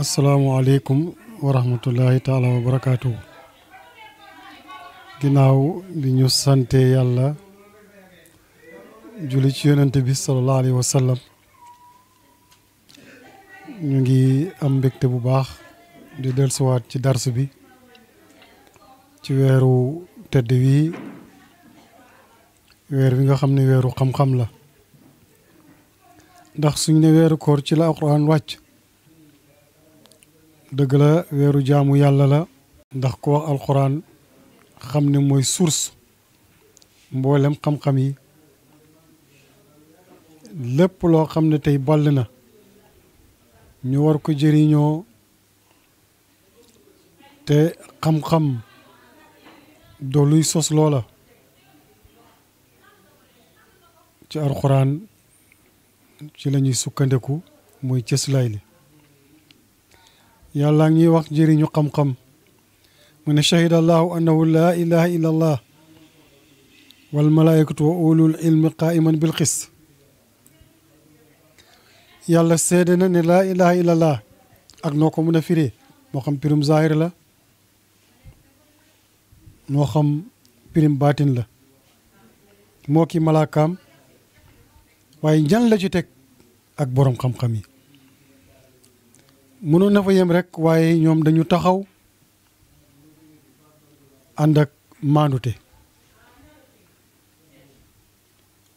asalaamualeykum wa rahmatullahi taala wa barakaatu. ginnaaw bi ñu sante yàlla julli ci yonente bi sallallahu alayhi wa sallam ñu ngi am mbégte bu baax di dellusiwaat ci dars bi ci weeru tedd wi weer wi nga xam ne weeru xam-xam la ndax suñ ne weeru koor ci la alquran wàcc dëgg la weeru jaamu yàlla la ndax ko wax alquran xam ne mooy source mboolem xam-xam yi lépp loo xam ne tey ball na ñu war ko jëriñoo te xam-xam doo luy sos loola ci alquran ci la ñuy sukkandeku mooy cëslaay li yàlla ngi wax jëriñu xam-xam mu ne shahida allahu annahu laa ilaha illa allah wal malaikatu wa ulul ilmi qaiman bil qist yàlla seede na ne laa ilaha illa allah ak noo ko mën a firee moo xam pirim zahir la moo xam pirim baatin la moo ki malaakaam waaye ñan la ci teg ak boroom xam-xam yi mënoon na fa yem rek waaye ñoom dañu taxaw ànd ak maandute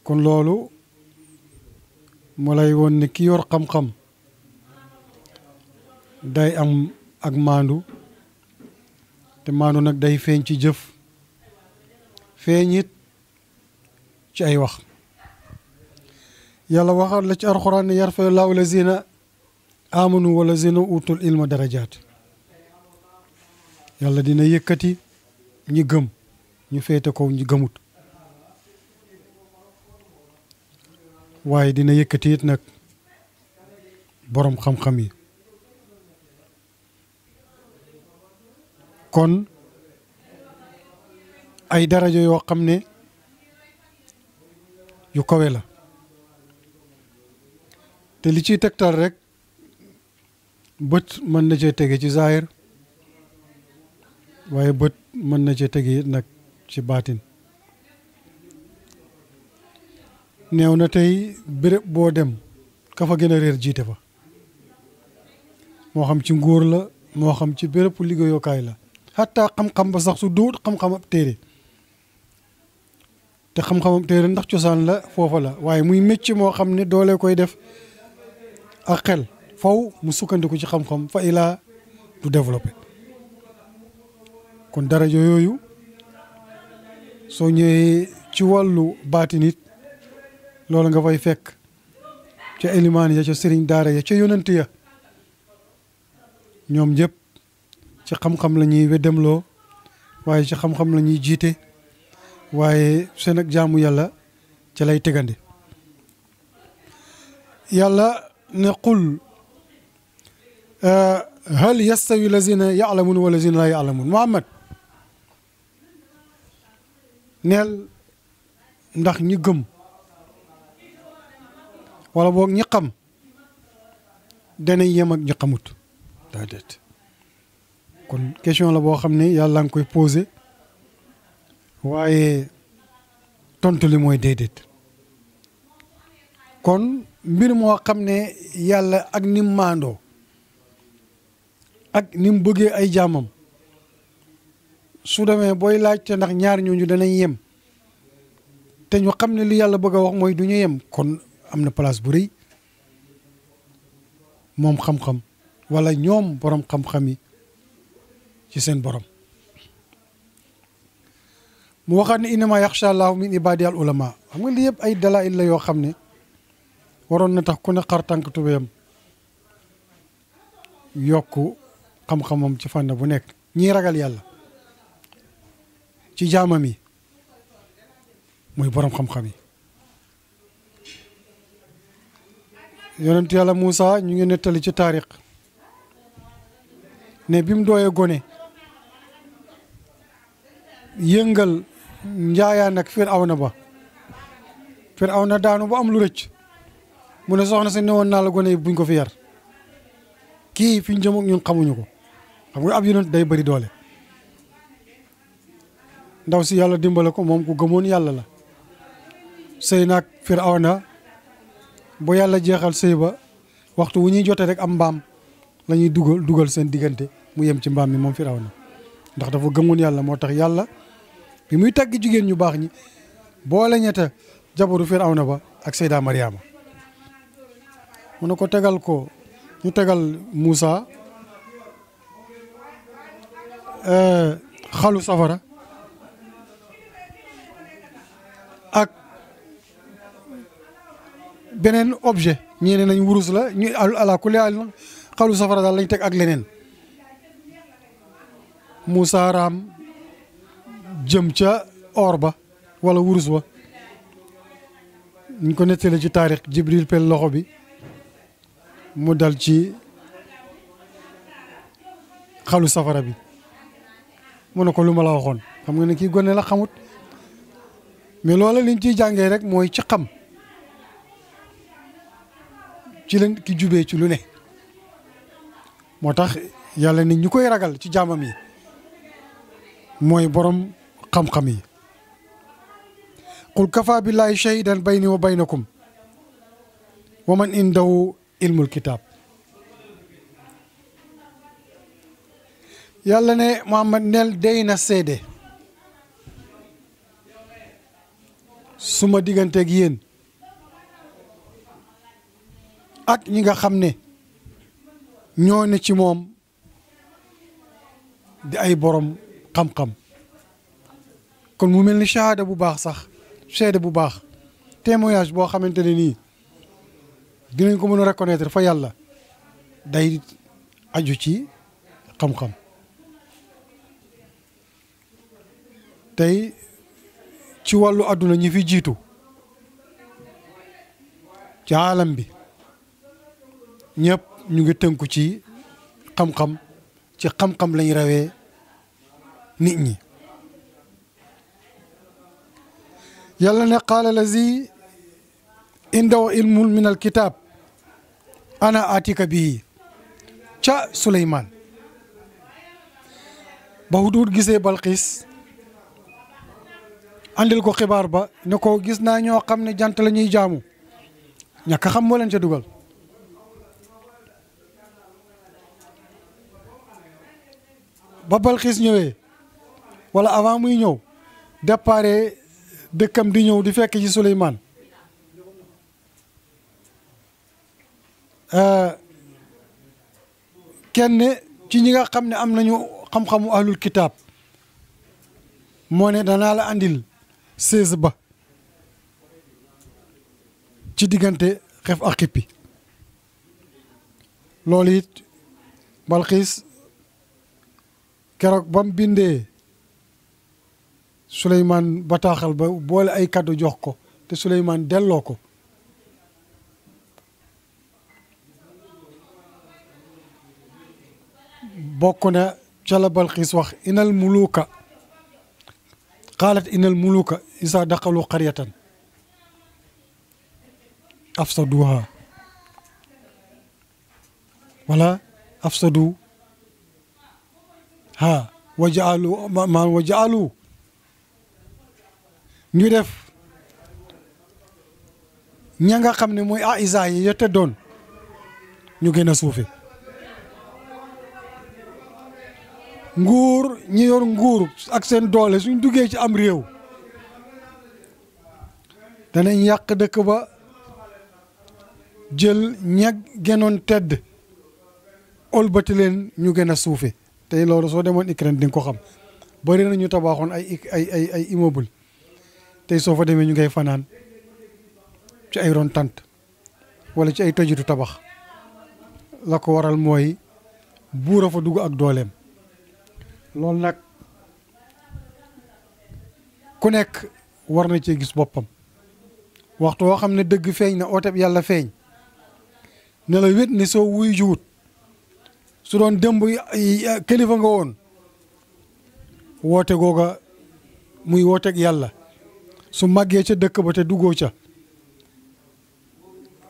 kon loolu moo lay woon ne ki yor xam-xam day am ak maandu te maandu nag day feeñ ci jëf feeñ it ci ay wax yàlla waxaat la ci alxuraan ne yarfa laahu lazina amanu wala zina utul ilma darajaat yàlla dina yëkkati ñi gëm ñu féete ko ñi gëmut waaye dina yëkkati it nag boroom xam-xam yi kon ay daraja yoo xam ne yu kawe la te li ciy tegtal rek bët mën na cee tege ci zaahir waaye bët mën na cee tege nag ci baatin neew na tey béréb boo dem ka fa gën a réer jiite fa moo xam ci nguur la moo xam ci béréb liggéeyukaay la xataa xam-xam ba sax su duut xam-xam ab téere te xam-xamam téere ndax cosaan la foofa la waaye muy mécc moo xam ne doole koy def ak xel faw mu sukkandiku ci xam-xam fa ilaa du développé kon daraja yooyu soo ñëwee ci wàllu baatin it loolu nga fay fekk ca elimaan ya ca sëriñ daara ya ca yonent ya ñoom ñëpp ci xam-xam la ñuy weddemloo waaye ci xam-xam la ñuy jiite waaye seen ak jaamu yàlla ca lay tegande yàlla ne qul hal yastawi lazina yaalamun wa lazina laa yaalamun Muhammad neel ndax ñi gëm wala boog ñi xam danañ yem ak ñi xamut déedéet kon question la boo xam ne yàlla nga koy posé waaye tontu li mooy déedéet kon mbir moo xam ne yàlla ak ni mu maandoo ak ni mu bëggee ay jaamam su demee booy laajte ndax ñaar ñooñu danañ yem te ñu xam ne li yàlla bëgg a wax mooy du ñu yem kon am na place bu rëy moom xam-xam wala ñoom borom xam-xam yi ci seen borom mu waxaat ne innama yaxsha allahu min ibadi al ulama xam nga li yëpp ay dalail la yoo xam ne waroon na tax ku ne xar tànk tubéyam yokk xam-xamam ci fànn bu nekk ñii ragal yàlla ci jaamam yi mooy borom xam-xam yi yonent yàlla Moussa ñu ngi nettali ci taarix ne bi mu dooyee gone yëngal njaayaan ak Firawna ba Firawna daanu ba am lu rëcc mu ne soxna si newoon naa la gone yi buñ ko fi yar kii fi ñu jëm ak ñun xamuñu ko xam nga ab yonent day bëri doole ndaw si yàlla dimbale ko moom ku gëmoon yàlla la sëy naag Firawna bu yàlla jeexal sëy ba waxtu wu ñuy jotee rek am mbaam la ñuy dugal seen diggante mu yem ci mbaam mi moom Firawna ndax dafa gëmoon yàlla moo tax yàlla bi muy tagg jigéen ñu baax ñi boole ñetta jabaru Firawna ba ak Seyda Mariama mu ne ko tegal ko ñu tegal Moussa xalu safara ak beneen objet ñii ne nañ wurus la ñu ala kulli haal xalu safara daal lañ teg ak leneen Moussa raam jëm ca or ba wala wurus wa ñu ko nettali ci taarix Jibril pel loxo bi mu dal ci xalu safara bi mu ne ko lu ma la waxoon xam nga ne kii gone la xamut mais loola liñ ciy jàngee rek mooy ci xam ci leen ki jubee ci lu ne moo tax yàlla nit ñu koy ragal ci jaamam yi mooy borom xam-xam yi qul kafa billahi shahidan bayni wa baynakum wa man indahu ilmul kitab yàlla ne Muhammad neel day na seede suma digganteeg yéen ak ñi nga xam ne ñoo ne ci moom di ay borom xam-xam kon mu mel ni shahada bu baax sax seede bu baax témoignage boo xamante ne nii dinañ ko mën a reconnaître fa yàlla day aju ci xam-xam tey ci wàllu àdduna ñi fi jiitu ci alam bi ñëpp ñu ngi tënku ci xam-xam ci xam-xam lañ rawee nit ñi yàlla ne qaala lazi indahu ilmun min alkitab ana atika bii ca Suleymaan ba Hudhud gisee Balqiis andil ko xibaar ba ne ko gis naa ñoo xam ne jant la ñuy jaamu ñàkk xam moo leen ca dugal ba Balqiis ñëwee wala avant muy ñëw dépare dëkkam di ñëw di fekk ci Suleymaan kenn ci ñi nga xam ne am nañu xam-xamu ahlul kitaab moo ne danaa la andil 16 ba ci diggante xef ak xippi loolu it Balqiis keroog ba mu bindee Suleymaan bataaxal ba boole ay kàddu jox ko te Suleymaan delloo ko bokk na ca la Balqiis wax inal muluka qaalat inal muluka isa daqalu qaryatan afsaduha wala afsadu ha wajaalu ñu def ña nga xam ne mooy aisa yi ya tëddoon ñu gën a suufe nguur ñi yor nguur ak seen doole suñ duggee ci am réew danañ yàq dëkk ba jël ña gënoon tedd olbati leen ñu gën a suufe tey loolu soo demoon Ukraine di nga ko xam bari na ñu tabaxoon ay immeuble tey soo fa demee ñu ngay fanaan ci ay ron tant wala ci ay tojitu tabax la ko waral mooy buur a fa dugg ak dooleem loolu nag ku nekk war na cee gis boppam waxtu woo xam ne dëgg feeñ na ooteb yàlla feeñ ne la wét ne soo wuy jiwut su doon dëmb kilifa nga woon woote googa muy wooteeg yàlla su màggee ca dëkk ba te duggoo ca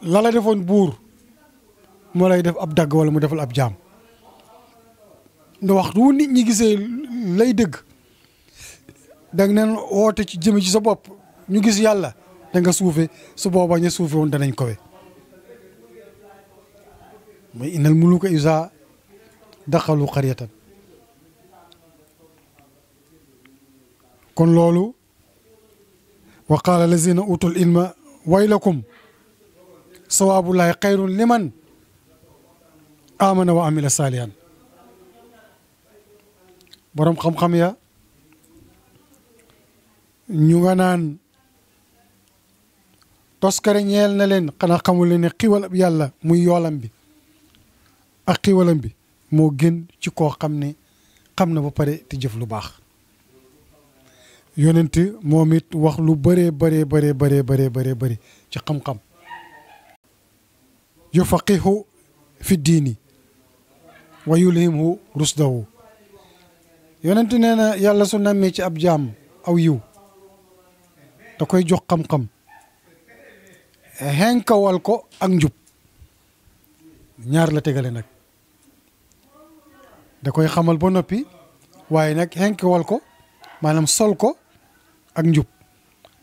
la la defoon buur moo lay def ab dagg wala mu defal ab jaam nda waxtu wu nit ñi gisee lay dëgg danga neen woote ci jëme ci sa bopp ñu gis yàlla da nga suufe su boobaa ñu suufe woon danañ kowe mooy innal muluka iza daxalu qaryatan kon loolu wa qaala lazina utul ilma waylakum sawaabullahi xayrun liman amana wa amila salihan borom xam-xam ya ñu nga naan toskare ñeel na leen xanaa xamul leen ne xiwal yàlla muy yoolam bi ak xiwalam bi moo gën ci koo xam ne xam na ba pare te jëf lu baax yonent moom it wax lu bëree bëri ci xam-xam yufaqihu fi diini wa yulhimhu rusdahu yonent nee na yàlla su nammee ci ab jaam aw yiw da koy jox xam-xam xenkawal ko ak njub ñaar la tegale nag da koy xamal ba noppi waaye nag xenkawal ko maanaam sol ko ak njub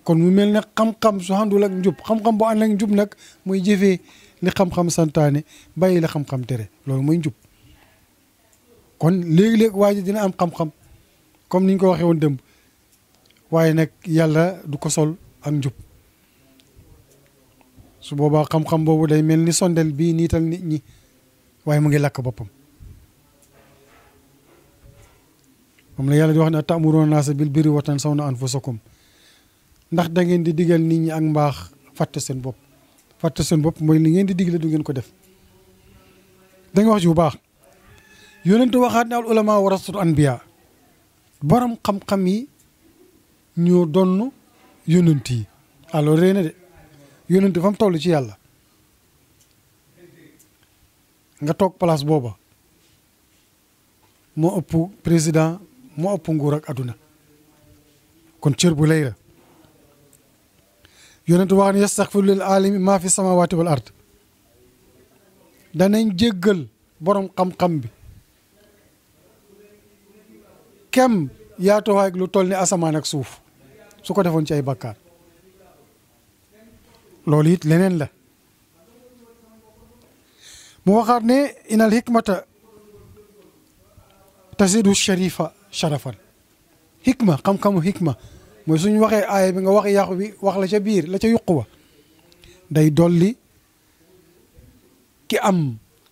kon mu mel ne xam-xam su àndul ak njub xam-xam bu ànd ak njub nag muy jëfee li xam-xam santaane bàyyi la xam-xam tere loolu mooy njub kon léegi-léeg waa ji dina am xam-xam comme niñ ko waxee woon démb waaye nag yàlla du ko sol ak njub su boobaa xam-xam boobu day mel ni sondel bii niital nit ñi waaye mu ngi lakk boppam moom la yàlla di wax ne ta'muruuna naasa bil birri wa tansawna anfusakum ndax da ngeen di digal nit ñi ak mbaax fàtte seen bopp fàtte seen bopp mooy li ngeen di digle du ngeen ko def da nga wax ci bu baax yonentu waxaat ne al ulama warasatul anbiya borom xam-xam yi ñoo donn yonent yi alors réy na de yonent fa mu toll ci yàlla nga toog place booba moo ëpp président moo ëpp nguur ak adduna kon cër bu lay la yonent wax ne yastaghfiru lil alimi maa fi samawati wal ard danañ jéggal borom xam-xam bi kem yaatuwaay ak lu toll ni asamaan ak suuf su ko defoon ci ay bakkaar loolu it leneen la mu waxaat ne inal hikmata tasidu sharifa sharafan hikma xam-xamu hikma mooy suñu waxee aaya bi nga wax yàqu bi wax la ca biir la ca yuqu wa day dolli ki am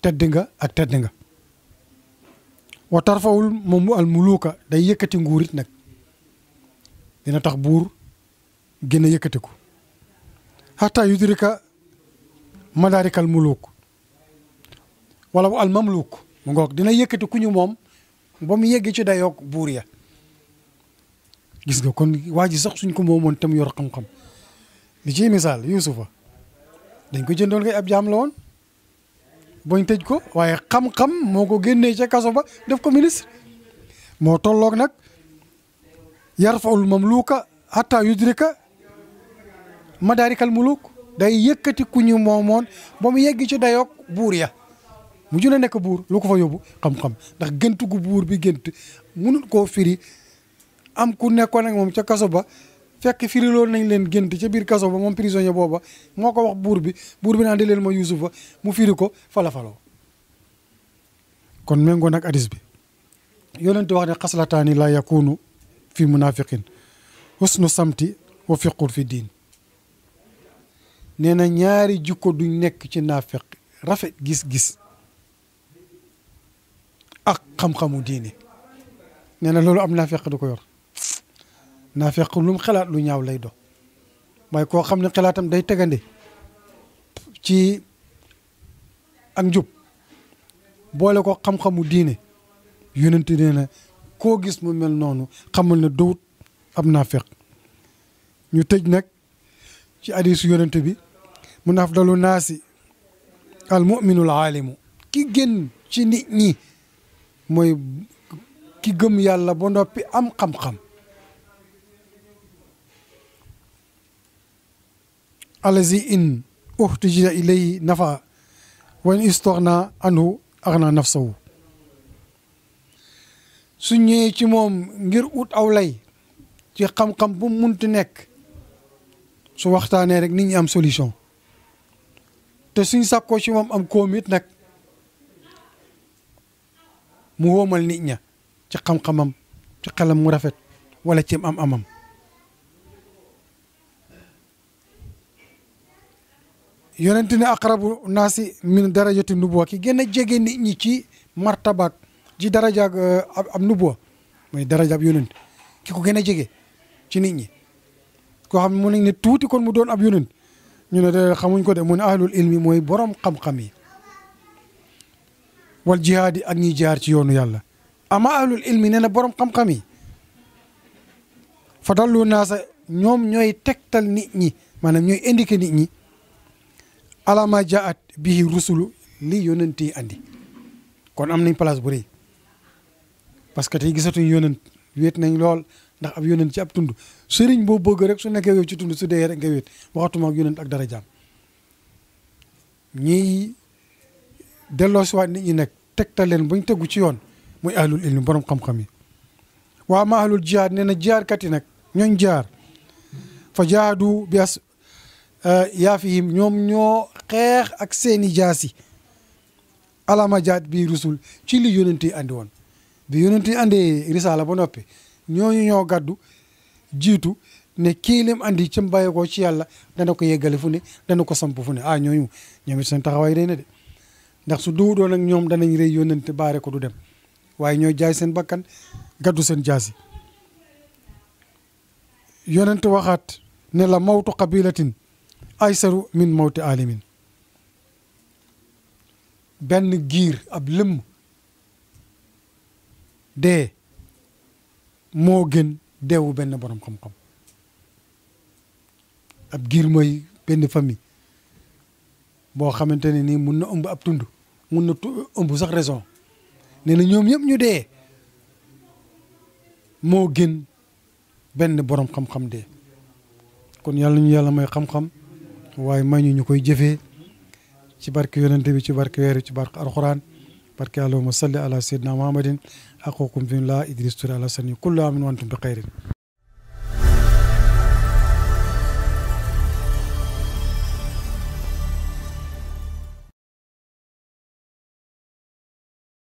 tedd nga ak tedd nga wa tarfawul moom al muluka day yëkkati nguur it nag dina tax buur gën a yëkkatiku hatta yudrika madarikal muluk wala bu al mamluk mu ngoog dina yëkkati ku ñu moom ba mu yegg ci dayoog buur ya gis nga kon waa ji sax suñ ko moomoon tam yor xam-xam li ciy misaal Yuusufa dañ ko jëndoon ngay ab jaam la woon bañ tëj ko waaye xam-xam moo ko génnee ca kaso ba def ko ministre moo tolloog nag yarfaul mamluka hatta yudrika madarikal muluk day yëkkati ku ñu moomoon ba mu yegg ci dayoog buur ya mu juna nekk buur lu ko fa yóbbu xam-xam ndax gént gu buur bi gént munut koo firi am ku nekkoon ak moom ca kaso ba fekk firi loolu nañ leen gént ca biir kaso ba moom prisonnier booba moo ko wax buur bi naan di leen ma Yuusufa mu firi ko falafaloo kon méngoo nag hadis bi yonent wax ne xaslataani la yakunu fi munafiqin husnu samti wa fiqul fi diin nee na ñaari jikko duñ nekk ci naafiq rafet gis-gis ak xam-xamu diine nee na loolu am naafiq du ko yor naafiq lu mu xalaat lu ñaaw lay dox mooy koo xam ne xalaatam day tegande ci ak njub boole ko xam-xamu diine yonent nee na koo gis mu mel noonu xamal ne dowut ab naafiq ñu tëj nag ci hadiisu yonent bi mun afdalu naasi al muminul aalimu ki gën ci nit ñi mooy ki gëm yàlla ba noppi am xam-xam allazi in uhtija ilayhi nafa wa in istaghna anhu aghna nafsahu su ñëwee ci moom ngir ut aw lay ci xam-xam bu munti nekk su waxtaanee rek nit ñi am solution te suñ sàkkoo ci moom am koom it nag mu wóomal nit ña ci xam-xamam ci xelam mu rafet wala ci am-amam yonent ne aqrabu naasi min darajati nubuwa ki gën a jege nit ñi ci martabaak ci darajaak ab nubuwa mooy daraja ab yonent ki ko gën a jege ci nit ñi koo xam ne mu nañ ne tuuti kon mu doon ab yonent ñu ne de xamuñ ko de mu ne ahlul ilmi mooy borom xam-xam yi wal jihaad yi ak ñiy jaar ci yoonu yàlla ama ahlul ilmi nee na borom xam-xam yi fa dallu naasa ñoom ñooy tegtal nit ñi maanaam ñooy indiqué nit ñi alama jaat bihi rusulu li yonent yi andi kon am nañ place bu rëy parce que tey gisatuñ yonent wéet nañ lool ndax ab yonent ci ab tund sëriñ boo bëgg rek su nekkee yow ci tund su dee rek nga wéet waxatuma ak yonent ak dara jaam ñiy delloo si waat nit ñi nag tegtal leen bañ tegu ci yoon muy ahlul ilmi borom xam-xam yi waa ma ahlul jihaad nee na jihaadkat yi nag ñooñ jaar fa jaadu bi as yaafihim ñoom ñoo xeex ak seeni jaasi alama jaat bi rusul ci li yonent yi andi woon bi yonent yi andee risaala ba noppi ñooñu ñoo gàddu jiitu ne kii lim andi ci mbàyyi ko ci yàlla dana ko yeggale fu ne dana ko samp fu ne ñooñu ñoom it seen taxawaay day na de ndax su duudoon ak ñoom danañ rëy yonent baare ko du dem waaye ñoo jaay seen bakkan gàddu seen jaasi yonent waxaat ne la mawtu qabilatin aysaru min mawti alimin benn giir ab lëmm dee moo gën deewu benn borom xam-xam ab giir mooy benn famille boo xamante ne nii mun na ëmb ab tund mun na ëmb sax raison nee na ñoom ñëpp ñu dee moo gën benn borom xam-xam dee kon yàlla ñu yàlla may xam-xam waaye may ñu koy jëfee ci barke yonente bi ci barke weeru ci barke alquran barke allahumma salli ala sayyidina muhammadin aqukum fi la Idris Touré ala sani kullu amin wa antum bi xayrin